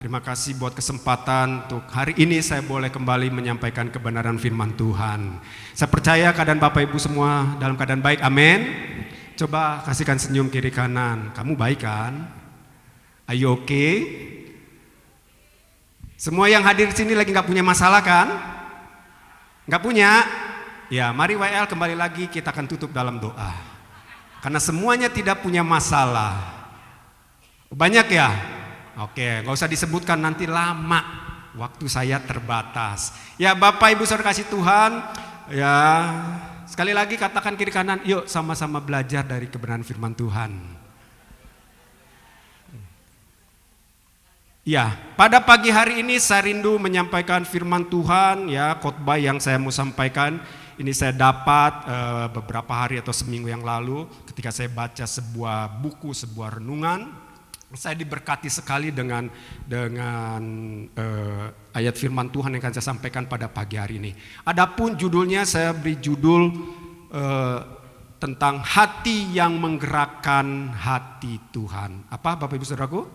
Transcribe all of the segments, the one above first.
Terima kasih buat kesempatan untuk hari ini saya boleh kembali menyampaikan kebenaran firman Tuhan. Saya percaya keadaan Bapak Ibu semua dalam keadaan baik, amin. Coba kasihkan senyum kiri kanan. Kamu baik kan? Are you okay? Semua yang hadir di sini lagi gak punya masalah kan? Gak punya? Ya, mari WL kembali lagi, kita akan tutup dalam doa. Karena semuanya tidak punya masalah. Banyak ya? Oke, gak usah disebutkan nanti lama, waktu saya terbatas. Ya Bapak Ibu Saudara kasih Tuhan, ya sekali lagi katakan kiri kanan, yuk sama-sama belajar dari kebenaran firman Tuhan. Ya, pada pagi hari ini saya rindu menyampaikan firman Tuhan, ya khotbah yang saya mau sampaikan. Ini saya dapat beberapa hari atau seminggu yang lalu ketika saya baca sebuah buku, sebuah renungan. Saya diberkati sekali dengan ayat firman Tuhan yang akan saya sampaikan pada pagi hari ini. Adapun judulnya saya beri judul tentang hati yang menggerakkan hati Tuhan. Apa Bapak Ibu Saudaraku?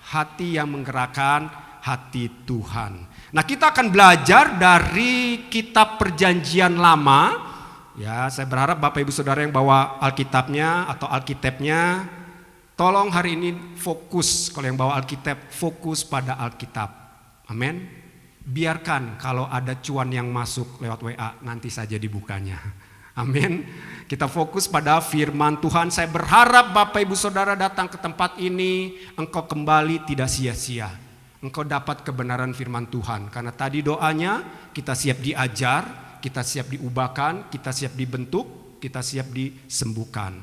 Hati yang menggerakkan hati Tuhan. Nah, kita akan belajar dari kitab Perjanjian Lama. Ya, saya berharap Bapak Ibu Saudara yang bawa Alkitabnya atau Alkitabnya, tolong hari ini fokus, kalau yang bawa Alkitab, fokus pada Alkitab. Amin. Biarkan kalau ada cuan yang masuk lewat WA, nanti saja dibukanya. Amin. Kita fokus pada firman Tuhan. Saya berharap Bapak Ibu Saudara datang ke tempat ini, engkau kembali tidak sia-sia. Engkau dapat kebenaran firman Tuhan. Karena tadi doanya, kita siap diajar, kita siap diubahkan, kita siap dibentuk, kita siap disembuhkan.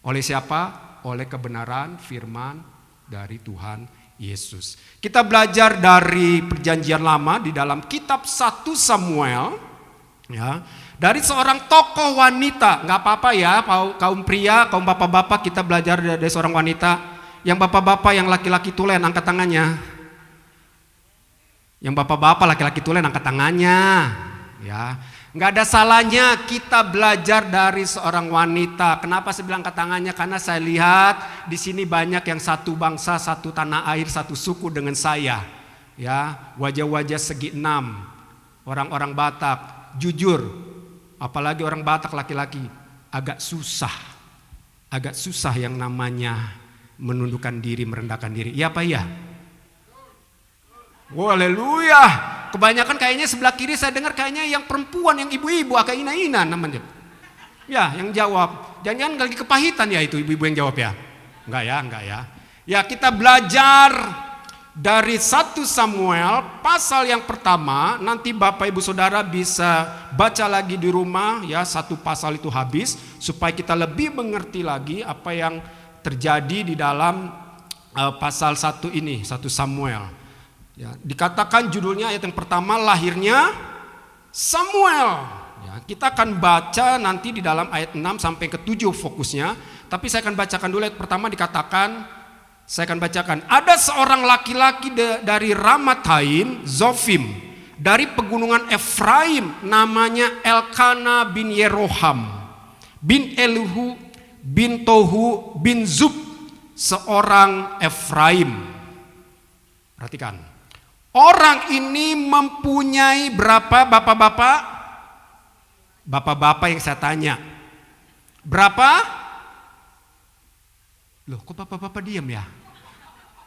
Oleh siapa? Oleh kebenaran firman dari Tuhan Yesus. Kita belajar dari Perjanjian Lama di dalam kitab 1 Samuel, ya, dari seorang tokoh wanita. Nggak apa-apa ya, kaum pria, kaum bapak-bapak, kita belajar dari seorang wanita. Yang bapak-bapak, yang laki-laki tulen, angkat tangannya. Yang bapak-bapak, laki-laki tulen, angkat tangannya. Ya. Nggak ada salahnya kita belajar dari seorang wanita. Kenapa saya bilang angkat tangannya? Karena saya lihat di sini banyak yang satu bangsa, satu tanah air, satu suku dengan saya. Ya, wajah-wajah segi enam, orang-orang Batak. Jujur, apalagi orang Batak laki-laki, agak susah yang namanya menundukkan diri, merendahkan diri. Iya apa iya? Oh, haleluya. Kebanyakan kayaknya sebelah kiri saya dengar kayaknya yang perempuan, yang ibu-ibu agak ina-ina namanya. Ya, yang jawab. Jangan-jangan lagi kepahitan ya itu ibu-ibu yang jawab ya. Enggak ya. Ya, kita belajar dari 1 Samuel pasal yang pertama. Nanti Bapak Ibu Saudara bisa baca lagi di rumah ya, satu pasal itu habis supaya kita lebih mengerti lagi apa yang terjadi di dalam pasal 1 ini, 1 Samuel. Ya, dikatakan judulnya ayat yang pertama, lahirnya Samuel. Ya, kita akan baca nanti di dalam ayat 6 sampai ke 7 fokusnya. Tapi saya akan bacakan dulu ayat pertama, dikatakan, saya akan bacakan. Ada seorang laki-laki dari Ramathaim, Zofim, dari pegunungan Efraim, namanya Elkana bin Yeroham, bin Elihu, bin Tohu, bin Zub, seorang Efraim. Perhatikan. Orang ini mempunyai berapa bapak-bapak? Bapak-bapak yang saya tanya. Berapa? Loh, kok bapak-bapak diam ya?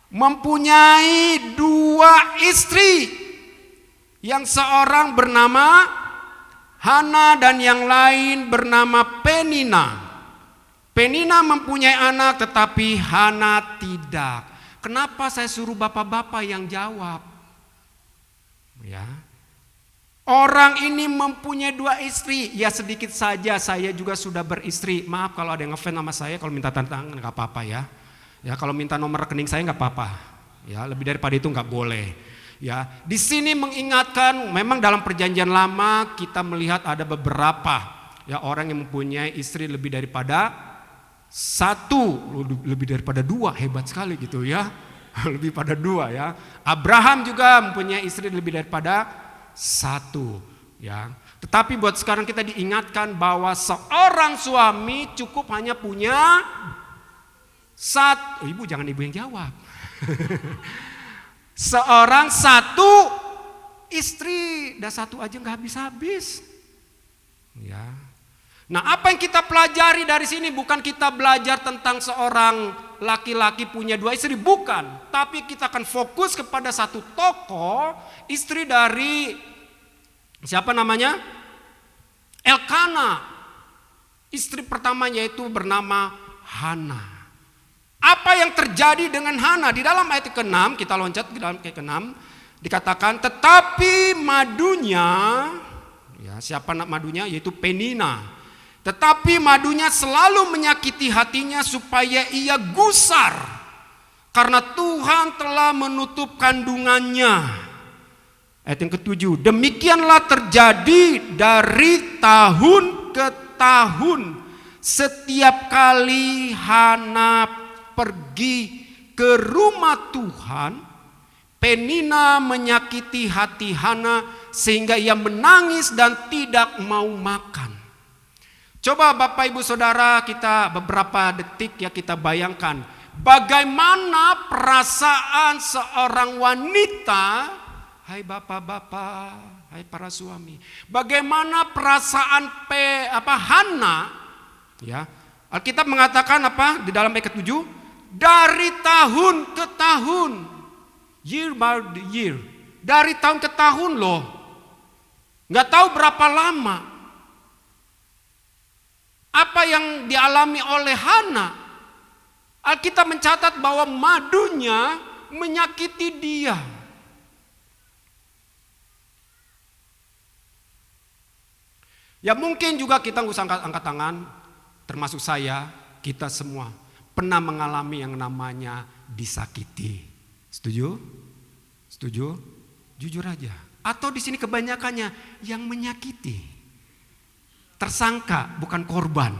Mempunyai 2 istri. Yang seorang bernama Hana dan yang lain bernama Penina. Penina mempunyai anak tetapi Hana tidak. Kenapa saya suruh bapak-bapak yang jawab? Ya. Orang ini mempunyai 2 istri. Ya, sedikit saja saya juga sudah beristri. Maaf kalau ada yang ngefans sama saya, kalau minta tanda tangan nggak apa-apa ya. Ya, kalau minta nomor rekening saya nggak apa-apa. Ya, lebih daripada itu nggak boleh. Ya, di sini mengingatkan, memang dalam Perjanjian Lama kita melihat ada beberapa ya orang yang mempunyai istri lebih daripada 1, lebih daripada 2, hebat sekali gitu ya. Lebih pada 2 ya. Abraham juga mempunyai istri lebih daripada 1 ya. Tetapi buat sekarang kita diingatkan bahwa seorang suami cukup hanya punya 1. Ibu jangan ibu yang jawab. Seorang satu istri, dah satu aja nggak habis-habis. Ya. Nah, apa yang kita pelajari dari sini bukan kita belajar tentang seorang laki-laki punya 2 istri, bukan. Tapi kita akan fokus kepada satu tokoh, istri dari siapa namanya? Elkana. Istri pertamanya itu bernama Hana. Apa yang terjadi dengan Hana? Di dalam ayat ke-6, kita loncat ke dalam ayat ke-6, dikatakan tetapi madunya, ya, siapa madunya? Yaitu Penina. Tetapi madunya selalu menyakiti hatinya supaya ia gusar karena Tuhan telah menutup kandungannya. Ayat yang ke-7, demikianlah terjadi dari tahun ke tahun. Setiap kali Hana pergi ke rumah Tuhan, Penina menyakiti hati Hana sehingga ia menangis dan tidak mau makan. Coba Bapak Ibu Saudara, kita beberapa detik ya kita bayangkan bagaimana perasaan seorang wanita, hai bapak-bapak, hai para suami, bagaimana perasaan Hana, ya. Alkitab mengatakan apa di dalam ayat ke-7? Dari tahun ke tahun, year by year, dari tahun ke tahun loh, nggak tahu berapa lama. Apa yang dialami oleh Hana? Alkitab mencatat bahwa madunya menyakiti dia. Ya mungkin juga kita nggak usah angkat tangan, termasuk saya, kita semua pernah mengalami yang namanya disakiti. Setuju? Setuju? Jujur aja. Atau di sini kebanyakannya yang menyakiti. Tersangka bukan korban.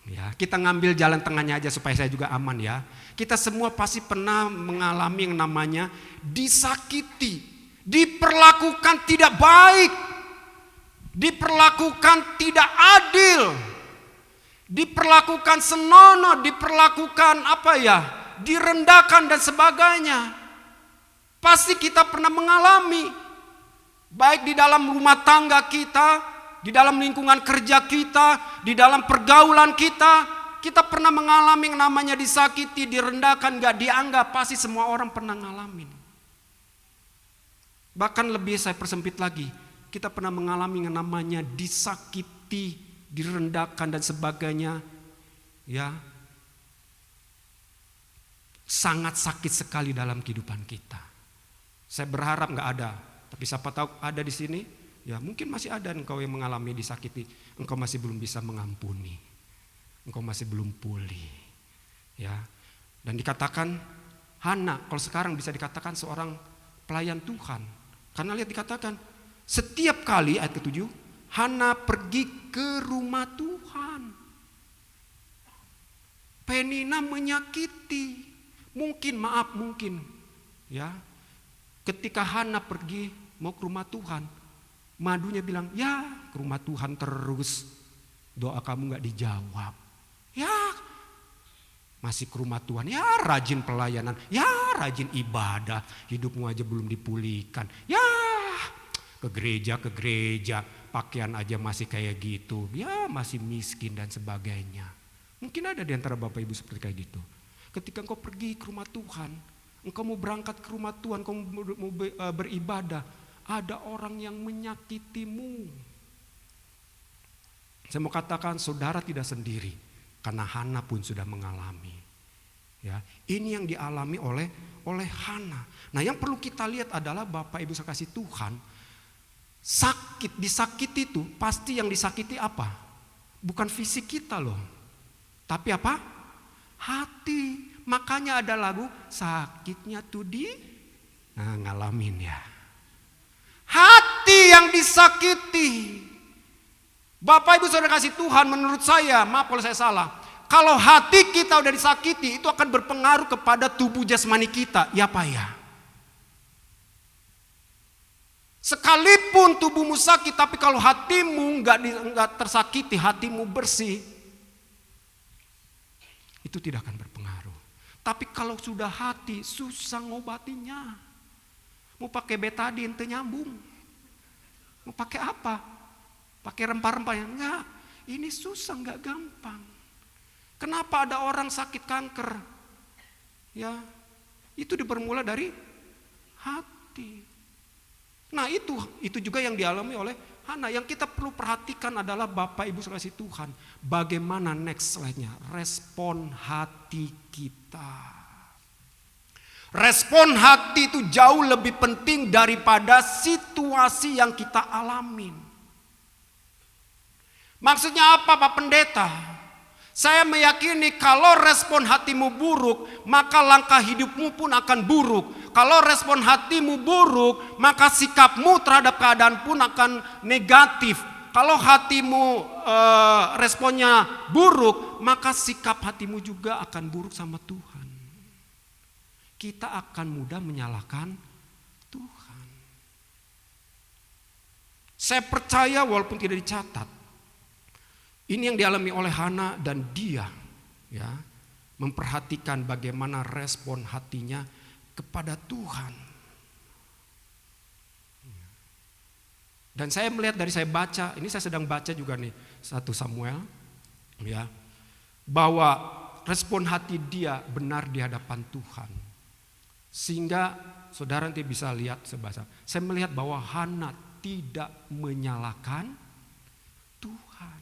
Ya, kita ngambil jalan tengahnya aja supaya saya juga aman ya. Kita semua pasti pernah mengalami yang namanya disakiti, diperlakukan tidak baik, diperlakukan tidak adil, diperlakukan senonoh, diperlakukan direndahkan dan sebagainya. Pasti kita pernah mengalami, baik di dalam rumah tangga kita, di dalam lingkungan kerja kita, di dalam pergaulan kita, kita pernah mengalami yang namanya disakiti, direndahkan, gak dianggap. Pasti semua orang pernah ngalamin. Bahkan lebih saya persempit lagi, kita pernah mengalami yang namanya disakiti, direndahkan dan sebagainya. Ya, sangat sakit sekali dalam kehidupan kita. Saya berharap gak ada, tapi siapa tahu ada di sini. Ya mungkin masih ada engkau yang mengalami disakiti, engkau masih belum bisa mengampuni, engkau masih belum pulih. Ya, dan dikatakan Hana, kalau sekarang bisa dikatakan seorang pelayan Tuhan, karena lihat dikatakan setiap kali ayat ke-7, Hana pergi ke rumah Tuhan. Penina menyakiti, mungkin, ya, ketika Hana pergi mau ke rumah Tuhan. Madunya bilang, ya ke rumah Tuhan terus, doa kamu gak dijawab. Ya masih ke rumah Tuhan, ya rajin pelayanan, ya rajin ibadah, hidupmu aja belum dipulihkan. Ya ke gereja, pakaian aja masih kayak gitu, ya masih miskin dan sebagainya. Mungkin ada di antara Bapak Ibu seperti kayak gitu. Ketika engkau pergi ke rumah Tuhan, engkau mau berangkat ke rumah Tuhan, engkau mau beribadah, ada orang yang menyakitimu. Saya mau katakan saudara tidak sendiri, karena Hana pun sudah mengalami. Ya, ini yang dialami oleh Hana. Nah, yang perlu kita lihat adalah Bapak Ibu sekasih Tuhan, sakit, disakiti itu pasti yang disakiti apa? Bukan fisik kita loh, tapi apa? Hati. Makanya ada lagu sakitnya tuh ngalamin ya. Hati yang disakiti. Bapak Ibu Saudara kasih Tuhan, menurut saya, maaf kalau saya salah, kalau hati kita udah disakiti, itu akan berpengaruh kepada tubuh jasmani kita. Ya Pak ya. Sekalipun tubuhmu sakit, tapi kalau hatimu nggak tersakiti, hatimu bersih, itu tidak akan berpengaruh. Tapi kalau sudah hati, susah ngobatinya. Mau pakai betadine, teu nyambung. Mau pakai apa? Pakai rempah-rempah yang enggak. Ini susah, enggak gampang. Kenapa ada orang sakit kanker? Ya, itu bermula dari hati. Nah itu juga yang dialami oleh Hana. Yang kita perlu perhatikan adalah Bapak Ibu sekalian Tuhan. Bagaimana next slide-nya? Respon hati kita. Respon hati itu jauh lebih penting daripada situasi yang kita alamin. Maksudnya apa Pak Pendeta? Saya meyakini kalau respon hatimu buruk, maka langkah hidupmu pun akan buruk. Kalau respon hatimu buruk, maka sikapmu terhadap keadaan pun akan negatif. Kalau hatimu responnya buruk, maka sikap hatimu juga akan buruk sama Tuhan. Kita akan mudah menyalahkan Tuhan. Saya percaya walaupun tidak dicatat, ini yang dialami oleh Hana dan dia ya memperhatikan bagaimana respon hatinya kepada Tuhan. Dan saya melihat dari saya baca, ini saya sedang baca juga nih 1 Samuel ya, bahwa respon hati dia benar di hadapan Tuhan. Sehingga saudara nanti bisa lihat sebahasa. Saya melihat bahwa Hana tidak menyalahkan Tuhan.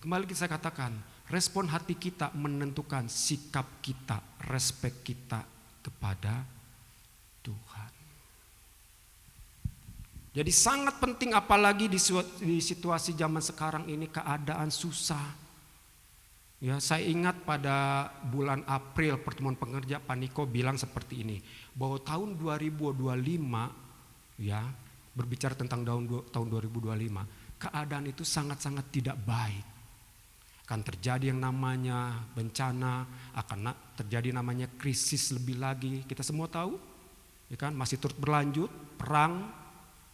Kembali saya katakan, respon hati kita menentukan sikap kita, respek kita kepada Tuhan. Jadi sangat penting apalagi di situasi zaman sekarang ini keadaan susah. Ya, saya ingat pada bulan April pertemuan pengerja Pak Niko bilang seperti ini, bahwa tahun 2025 ya, berbicara tentang tahun 2025, keadaan itu sangat-sangat tidak baik. Akan terjadi yang namanya bencana, akan terjadi namanya krisis lebih lagi. Kita semua tahu, ya kan, masih terus berlanjut perang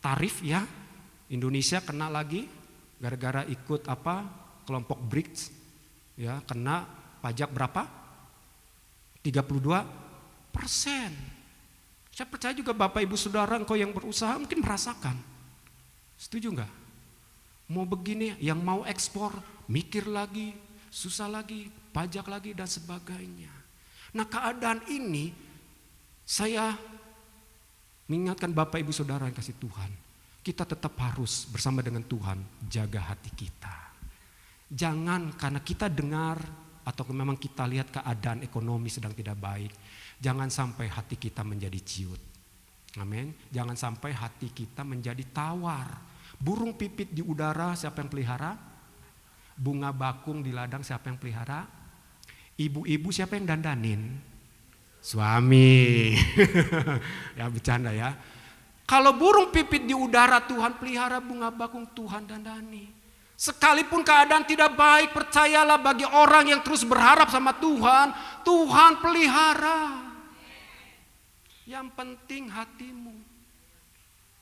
tarif ya. Indonesia kena lagi gara-gara ikut kelompok BRICS. Ya, kena pajak berapa? 32%. Saya percaya juga Bapak Ibu Saudara engkau yang berusaha mungkin merasakan. Setuju enggak? Mau begini, yang mau ekspor, mikir lagi, susah lagi, pajak lagi dan sebagainya. Nah keadaan ini saya mengingatkan Bapak Ibu Saudara yang kasih Tuhan. Kita tetap harus bersama dengan Tuhan jaga hati kita. Jangan karena kita dengar atau memang kita lihat keadaan ekonomi sedang tidak baik, jangan sampai hati kita menjadi ciut. Amin. Jangan sampai hati kita menjadi tawar. Burung pipit di udara siapa yang pelihara? Bunga bakung di ladang siapa yang pelihara? Ibu-ibu siapa yang dandanin? Suami. Ya bercanda ya. Kalau burung pipit di udara Tuhan pelihara, bunga bakung Tuhan dandani. Sekalipun keadaan tidak baik, percayalah bagi orang yang terus berharap sama Tuhan, Tuhan pelihara. Yang penting hatimu.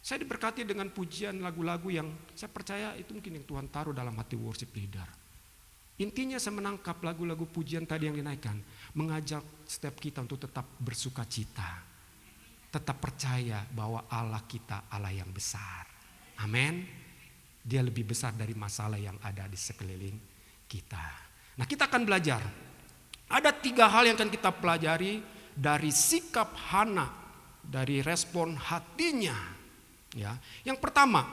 Saya diberkati dengan pujian lagu-lagu yang saya percaya itu mungkin yang Tuhan taruh dalam hati worship leader. Intinya saya menangkap lagu-lagu pujian tadi yang dinaikkan, mengajak setiap kita untuk tetap bersuka cita. Tetap percaya bahwa Allah kita Allah yang besar. Amin. Dia lebih besar dari masalah yang ada di sekeliling kita. Nah kita akan belajar. Ada 3 hal yang akan kita pelajari dari sikap Hana, dari respon hatinya. Ya, yang pertama,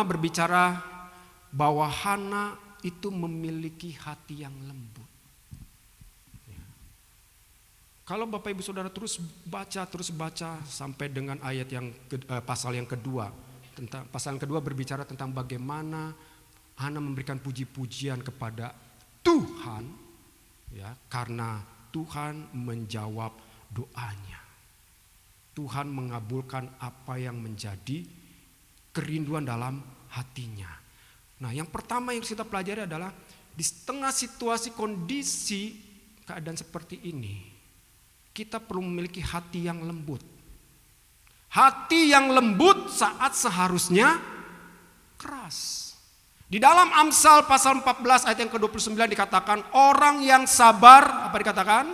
berbicara bahwa Hana itu memiliki hati yang lembut. Kalau Bapak Ibu Saudara terus baca sampai dengan ayat yang pasal yang kedua, pasal yang kedua berbicara tentang bagaimana Hana memberikan puji-pujian kepada Tuhan, ya, karena Tuhan menjawab doanya. Tuhan mengabulkan apa yang menjadi kerinduan dalam hatinya. Nah, yang pertama yang kita pelajari adalah di tengah situasi kondisi keadaan seperti ini, kita perlu memiliki hati yang lembut. Hati yang lembut saat seharusnya keras. Di dalam Amsal pasal 14 ayat yang ke-29 dikatakan, orang yang sabar, apa dikatakan?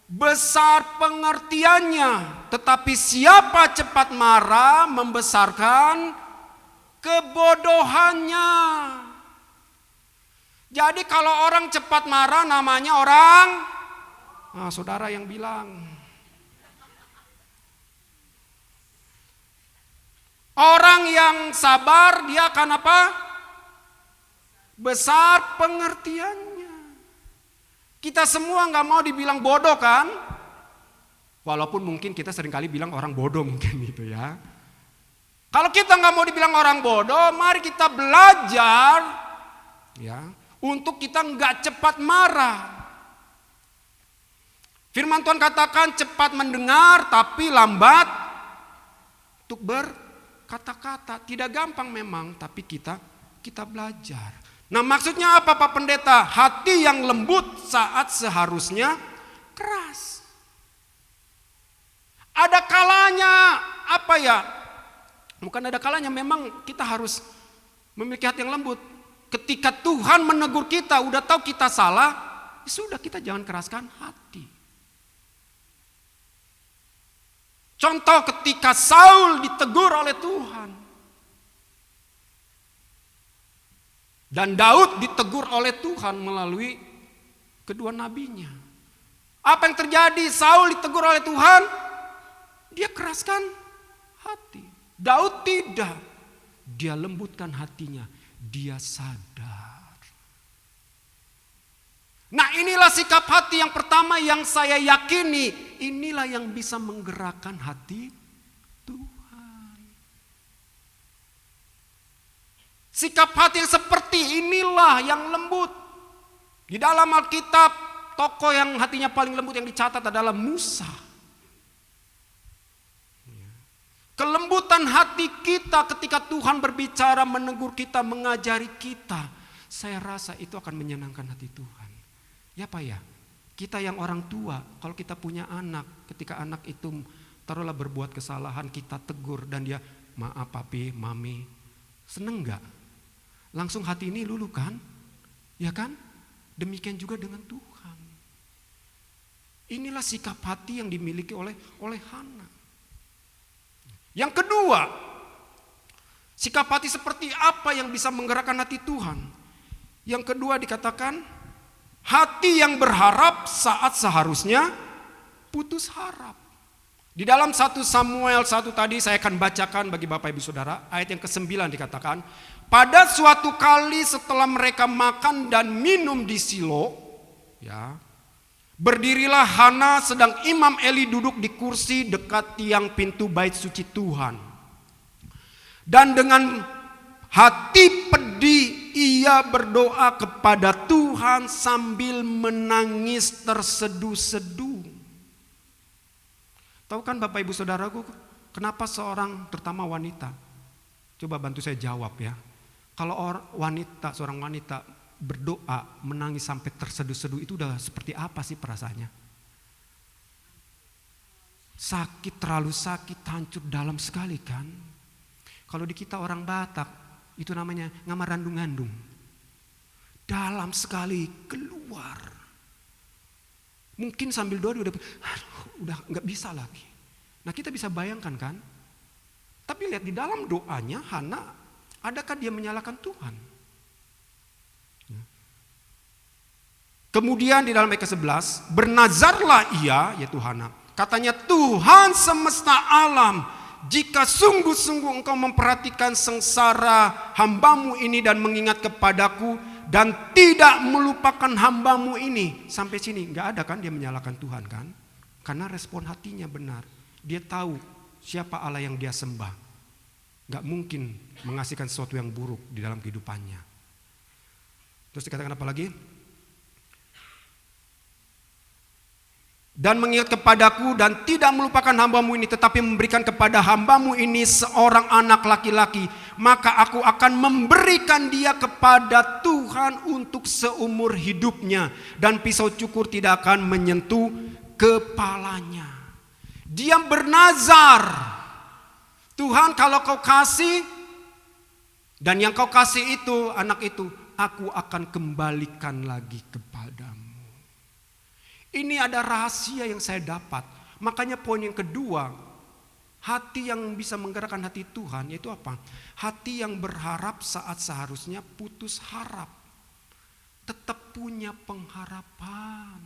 Besar pengertiannya, tetapi siapa cepat marah membesarkan kebodohannya. Jadi kalau orang cepat marah namanya orang, saudara yang bilang. Orang yang sabar dia akan apa? Besar pengertiannya. Kita semua nggak mau dibilang bodoh kan? Walaupun mungkin kita seringkali bilang orang bodoh mungkin gitu ya. Kalau kita nggak mau dibilang orang bodoh, mari kita belajar ya untuk kita nggak cepat marah. Firman Tuhan katakan cepat mendengar tapi lambat untuk berkata-kata. Tidak gampang memang, tapi kita belajar. Nah maksudnya apa Pak Pendeta? Hati yang lembut saat seharusnya keras. Ada kalanya apa ya? Bukan ada kalanya, memang kita harus memiliki hati yang lembut. Ketika Tuhan menegur kita, udah tahu kita salah, sudah kita jangan keraskan hati. Contoh ketika Saul ditegur oleh Tuhan. Dan Daud ditegur oleh Tuhan melalui kedua nabinya. Apa yang terjadi? Saul ditegur oleh Tuhan, dia keraskan hati. Daud tidak. Dia lembutkan hatinya. Dia sadar. Nah inilah sikap hati yang pertama yang saya yakini. Inilah yang bisa menggerakkan hati Tuhan. Sikap hati yang seperti inilah yang lembut. Di dalam Alkitab, tokoh yang hatinya paling lembut yang dicatat adalah Musa. Kelembutan hati kita ketika Tuhan berbicara, menegur kita, mengajari kita, saya rasa itu akan menyenangkan hati Tuhan. Ya Pak ya, kita yang orang tua, kalau kita punya anak, ketika anak itu taruhlah berbuat kesalahan, kita tegur dan dia, maaf papi, mami, seneng gak? Langsung hati ini luluh kan? Ya kan? Demikian juga dengan Tuhan. Inilah sikap hati yang dimiliki oleh Hana. Yang kedua, sikap hati seperti apa yang bisa menggerakkan hati Tuhan? Yang kedua dikatakan, hati yang berharap saat seharusnya putus harap. Di dalam 1 Samuel 1 tadi saya akan bacakan bagi Bapak Ibu Saudara, ayat yang ke-9 dikatakan, pada suatu kali setelah mereka makan dan minum di Silo, ya, berdirilah Hana sedang Imam Eli duduk di kursi dekat tiang pintu bait suci Tuhan. Dan dengan hati pedih ia berdoa kepada Tuhan sambil menangis terseduh-seduh. Tahu kan Bapak Ibu Saudaraku, kenapa seorang terutama wanita? Coba bantu saya jawab ya. Kalau seorang wanita berdoa, menangis sampai terseduh-seduh, itu udah seperti apa sih perasaannya? Sakit, terlalu sakit, hancur dalam sekali kan? Kalau di kita orang Batak, itu namanya ngamarandung-ngandung. Dalam sekali keluar. Mungkin sambil doa udah nggak bisa lagi. Nah kita bisa bayangkan kan? Tapi lihat di dalam doanya Hana, adakah dia menyalahkan Tuhan? Kemudian di dalam ayat ke-11, bernazarlah ia, yaitu Hana. Katanya, Tuhan semesta alam, jika sungguh-sungguh engkau memperhatikan sengsara hambamu ini dan mengingat kepadaku dan tidak melupakan hambamu ini. Sampai sini gak ada kan dia menyalahkan Tuhan kan? Karena respon hatinya benar. Dia tahu siapa Allah yang dia sembah. Gak mungkin mengasihkan sesuatu yang buruk di dalam kehidupannya. Terus dikatakan apa lagi? Dan mengingat kepadaku dan tidak melupakan hambamu ini, tetapi memberikan kepada hambamu ini seorang anak laki-laki, maka aku akan memberikan dia kepada Tuhan untuk seumur hidupnya, dan pisau cukur tidak akan menyentuh kepalanya. Dia bernazar, Tuhan kalau kau kasih, Dan yang kau kasih itu, anak itu, aku akan kembalikan lagi kepadamu. Ini ada rahasia yang saya dapat. Makanya poin yang kedua, hati yang bisa menggerakkan hati Tuhan, yaitu apa? Hati yang berharap saat seharusnya putus harap. Tetap punya pengharapan.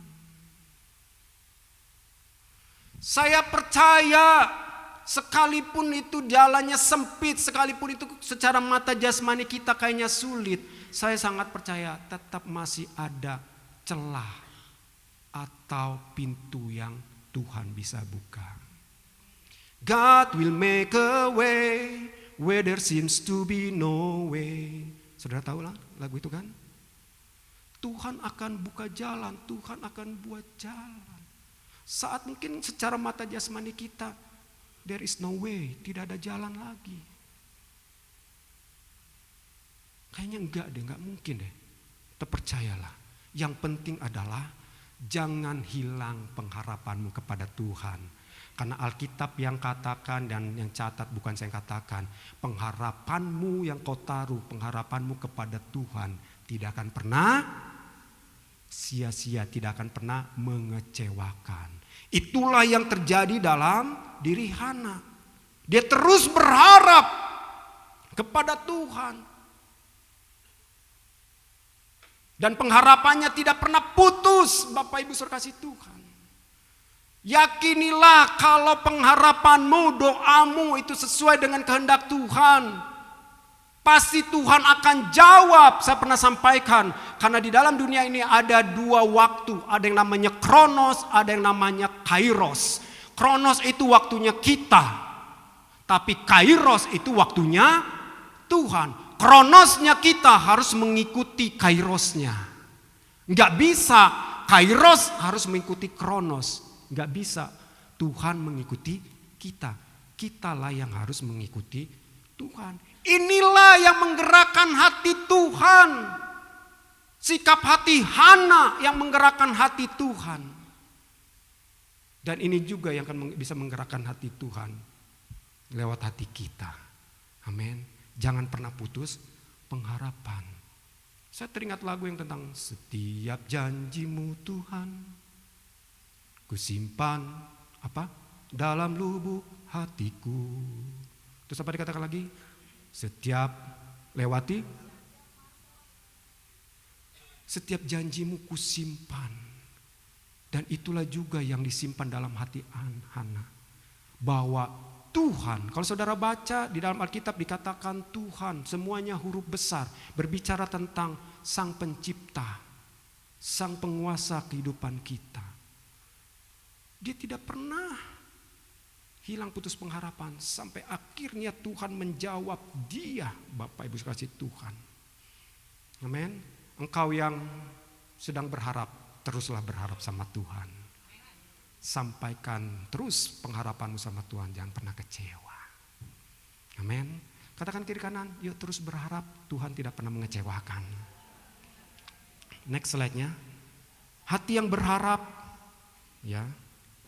Saya percaya sekalipun itu jalannya sempit, sekalipun itu secara mata jasmani kita kayaknya sulit, saya sangat percaya tetap masih ada celah atau pintu yang Tuhan bisa buka. God will make a way where there seems to be no way. Saudara tahu lah lagu itu kan? Tuhan akan buka jalan, Tuhan akan buat jalan. Saat mungkin secara mata jasmani kita, there is no way, tidak ada jalan lagi. Kayaknya enggak deh, enggak mungkin deh. Terpercayalah. Yang penting adalah jangan hilang pengharapanmu kepada Tuhan. Karena Alkitab yang katakan dan yang catat, bukan saya yang katakan, pengharapanmu yang kau taruh, pengharapanmu kepada Tuhan tidak akan pernah sia-sia, tidak akan pernah mengecewakan. Itulah yang terjadi dalam diri Hana. Dia terus berharap kepada Tuhan. Dan pengharapannya tidak pernah putus, Bapak Ibu Saudara kasih Tuhan. Yakinilah kalau pengharapanmu, doamu itu sesuai dengan kehendak Tuhan, pasti Tuhan akan jawab. Saya pernah sampaikan, karena di dalam dunia ini ada dua waktu. Ada yang namanya Kronos, ada yang namanya Kairos. Kronos itu waktunya kita, tapi Kairos itu waktunya Tuhan. Kronosnya kita harus mengikuti Kairosnya. Enggak bisa Kairos harus mengikuti Kronos. Enggak bisa Tuhan mengikuti kita. Kitalah yang harus mengikuti Tuhan. Inilah yang menggerakkan hati Tuhan. Sikap hati Hana yang menggerakkan hati Tuhan. Dan ini juga yang akan bisa menggerakkan hati Tuhan lewat hati kita. Amin. Jangan pernah putus pengharapan. Saya teringat lagu yang tentang setiap janjimu Tuhan, kusimpan apa? Dalam lubuk hatiku. Terus apa dikatakan lagi? Setiap lewati, setiap janjimu kusimpan. Dan itulah juga yang disimpan dalam hati Hana. Bahwa Tuhan, kalau saudara baca di dalam Alkitab dikatakan Tuhan, semuanya huruf besar, berbicara tentang Sang Pencipta, Sang Penguasa kehidupan kita. Dia tidak pernah hilang putus pengharapan sampai akhirnya Tuhan menjawab dia, Bapak Ibu kasih Tuhan. Amin. Engkau yang sedang berharap, teruslah berharap sama Tuhan. Sampaikan terus pengharapanmu sama Tuhan, jangan pernah kecewa. Amin. Katakan kiri kanan, yuk terus berharap, Tuhan tidak pernah mengecewakan. Next slide-nya. Hati yang berharap, ya,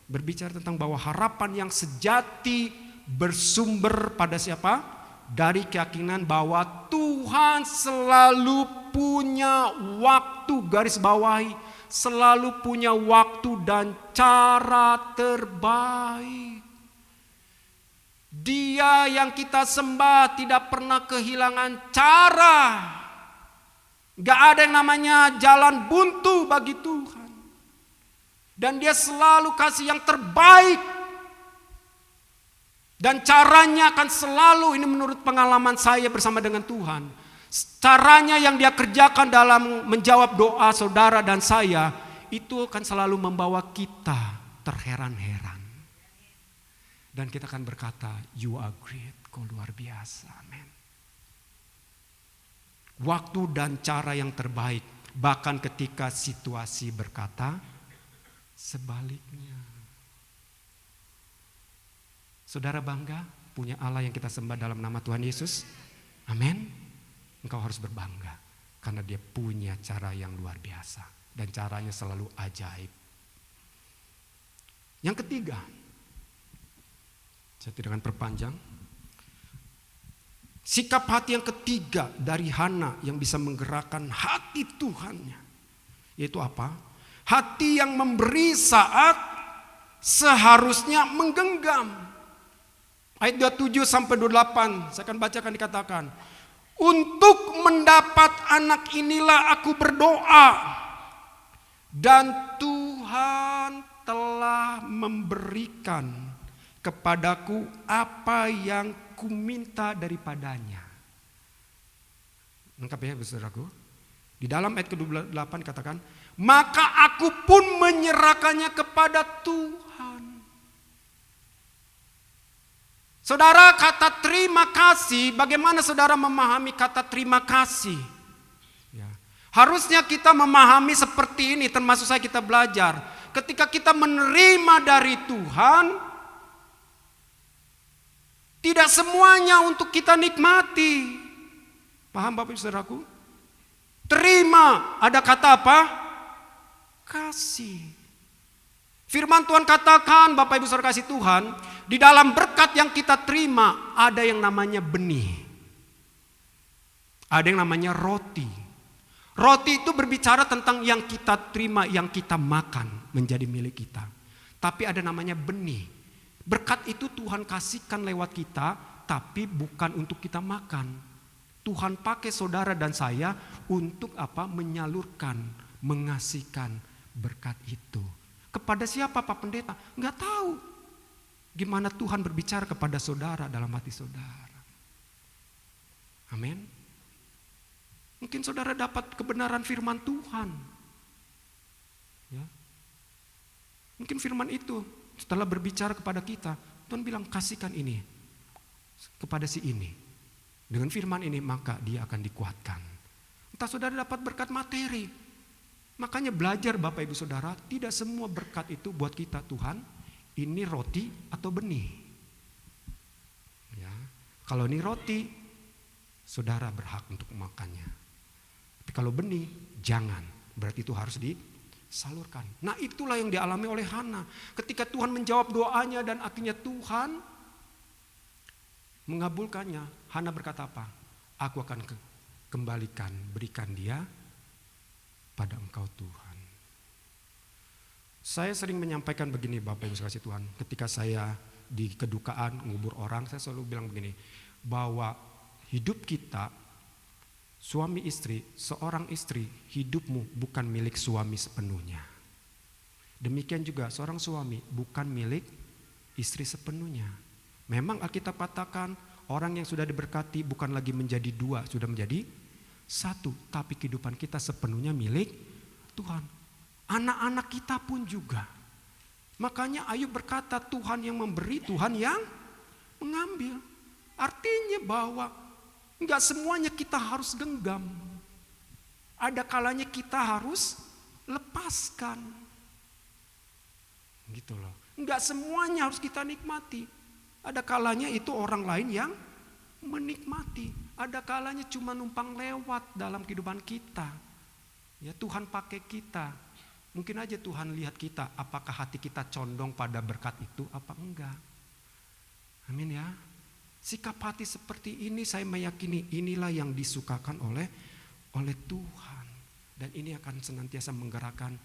berbicara tentang bahwa harapan yang sejati bersumber pada siapa? Dari keyakinan bahwa Tuhan selalu punya waktu, garis bawahi, selalu punya waktu dan cara terbaik. Dia yang kita sembah tidak pernah kehilangan cara. Gak ada yang namanya jalan buntu bagi Tuhan. Dan dia selalu kasih yang terbaik. Dan caranya akan selalu, ini menurut pengalaman saya bersama dengan Tuhan, caranya yang dia kerjakan dalam menjawab doa saudara dan saya, itu akan selalu membawa kita terheran-heran. Dan kita akan berkata, you are great, kau luar biasa. Amin. Waktu dan cara yang terbaik, bahkan ketika situasi berkata sebaliknya. Saudara bangga punya Allah yang kita sembah dalam nama Tuhan Yesus? Amin. Engkau harus berbangga karena dia punya cara yang luar biasa dan caranya selalu ajaib. Yang ketiga, saya tidak akan perpanjang. Sikap hati yang ketiga dari Hana yang bisa menggerakkan hati Tuhannya. Yaitu apa? Hati yang memberi saat seharusnya menggenggam. Ayat 27 sampai 28 saya akan bacakan, dikatakan, untuk mendapat anak inilah aku berdoa, dan Tuhan telah memberikan kepadaku apa yang kuminta daripadanya. Lengkap ya saudaraku. Di dalam ayat ke-28 katakan, maka aku pun menyerahkannya kepada Tuhan. Saudara, kata terima kasih, bagaimana saudara memahami kata terima kasih? Ya. Harusnya kita memahami seperti ini, termasuk saya kita belajar. Ketika kita menerima dari Tuhan, tidak semuanya untuk kita nikmati. Paham Bapak Ibu Saudaraku? Terima, ada kata apa? Kasih. Firman Tuhan katakan, Bapak Ibu Saudara kasih Tuhan, di dalam berkat yang kita terima ada yang namanya benih. Ada yang namanya roti. Roti itu berbicara tentang yang kita terima, yang kita makan menjadi milik kita. Tapi ada namanya benih. Berkat itu Tuhan kasihkan lewat kita, tapi bukan untuk kita makan. Tuhan pakai saudara dan saya untuk apa? Menyalurkan, mengasihkan berkat itu. Kepada siapa Pak Pendeta? Enggak tahu. Gimana Tuhan berbicara kepada saudara dalam hati saudara. Amin. Mungkin saudara dapat kebenaran firman Tuhan. Ya. Mungkin firman itu setelah berbicara kepada kita, Tuhan bilang kasihkan ini kepada si ini. Dengan firman ini maka dia akan dikuatkan. Entah saudara dapat berkat materi. Makanya belajar Bapak Ibu Saudara, tidak semua berkat itu buat kita Tuhan, ini roti atau benih. Ya, kalau ini roti, saudara berhak untuk memakannya. Tapi kalau benih, jangan. Berarti itu harus disalurkan. Nah itulah yang dialami oleh Hana. Ketika Tuhan menjawab doanya dan akhirnya Tuhan mengabulkannya, Hana berkata apa? Aku akan kembalikan, berikan dia pada Engkau Tuhan. Saya sering menyampaikan begini Bapak Ibu kasih Tuhan. Ketika saya di kedukaan ngubur orang, saya selalu bilang begini, bahwa hidup kita suami istri, seorang istri, hidupmu bukan milik suami sepenuhnya. Demikian juga seorang suami bukan milik istri sepenuhnya. Memang Alkitab katakan orang yang sudah diberkati bukan lagi menjadi dua, sudah menjadi satu. Tapi kehidupan kita sepenuhnya milik Tuhan. Anak-anak kita pun juga. Makanya Ayub berkata Tuhan yang memberi, Tuhan yang mengambil. Artinya bahwa enggak semuanya kita harus genggam. Ada kalanya kita harus lepaskan. Gitu loh. Enggak semuanya harus kita nikmati. Ada kalanya itu orang lain yang menikmati. Ada kalanya cuma numpang lewat dalam kehidupan kita. Ya Tuhan pakai kita. Mungkin aja Tuhan lihat kita, apakah hati kita condong pada berkat itu apa enggak. Amin ya. Sikap hati seperti ini saya meyakini inilah yang disukakan oleh Tuhan. Dan ini akan senantiasa menggerakkan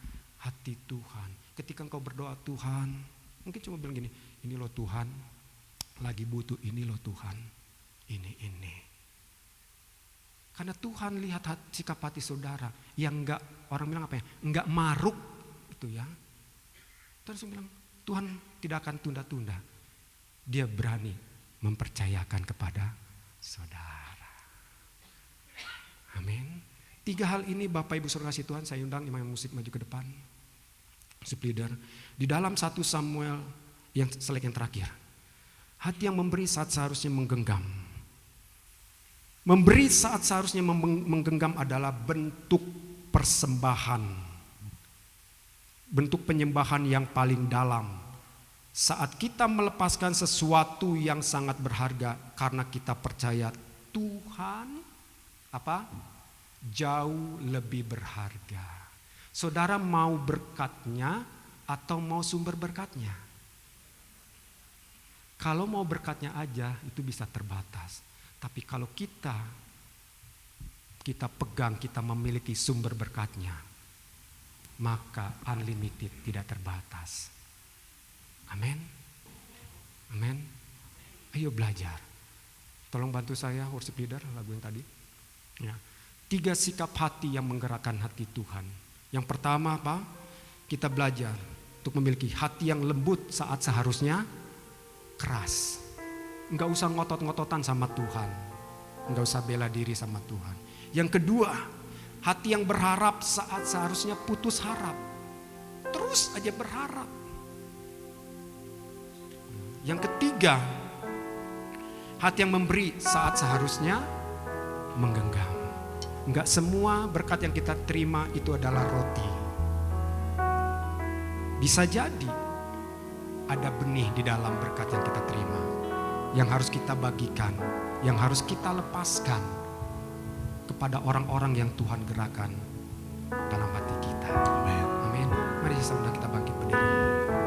hati Tuhan. Ketika engkau berdoa Tuhan, mungkin cuma bilang gini, ini loh Tuhan, lagi butuh ini loh Tuhan, ini. Karena Tuhan lihat sikap hati saudara yang enggak, orang bilang apa ya, enggak maruk itu ya. Terus bilang Tuhan tidak akan tunda-tunda. Dia berani mempercayakan kepada saudara. Amin. 3 hal ini Bapak Ibu Saudara kasih Tuhan, saya undang imam musik maju ke depan. Musik leader. Di dalam 1 Samuel yang slide yang terakhir. Hati yang memberi saat seharusnya menggenggam. Memberi saat seharusnya menggenggam adalah bentuk persembahan. Bentuk penyembahan yang paling dalam. Saat kita melepaskan sesuatu yang sangat berharga karena kita percaya Tuhan apa? Jauh lebih berharga. Saudara mau berkatnya atau mau sumber berkatnya? Kalau mau berkatnya aja itu bisa terbatas. Tapi kalau kita pegang, kita memiliki sumber berkatnya, maka unlimited, tidak terbatas. Amin. Amin. Ayo belajar. Tolong bantu saya worship leader lagu yang tadi. Ya. 3 sikap hati yang menggerakkan hati Tuhan. Yang pertama apa? Kita belajar untuk memiliki hati yang lembut saat seharusnya keras. Enggak usah ngotot-ngototan sama Tuhan. Enggak usah bela diri sama Tuhan. Yang kedua, hati yang berharap saat seharusnya putus harap. Terus aja berharap. Yang ketiga, hati yang memberi saat seharusnya menggenggam. Enggak semua berkat yang kita terima itu adalah roti. Bisa jadi ada benih di dalam berkat yang kita terima, yang harus kita bagikan, yang harus kita lepaskan kepada orang-orang yang Tuhan gerakan dalam hati kita. Amin. Mari kita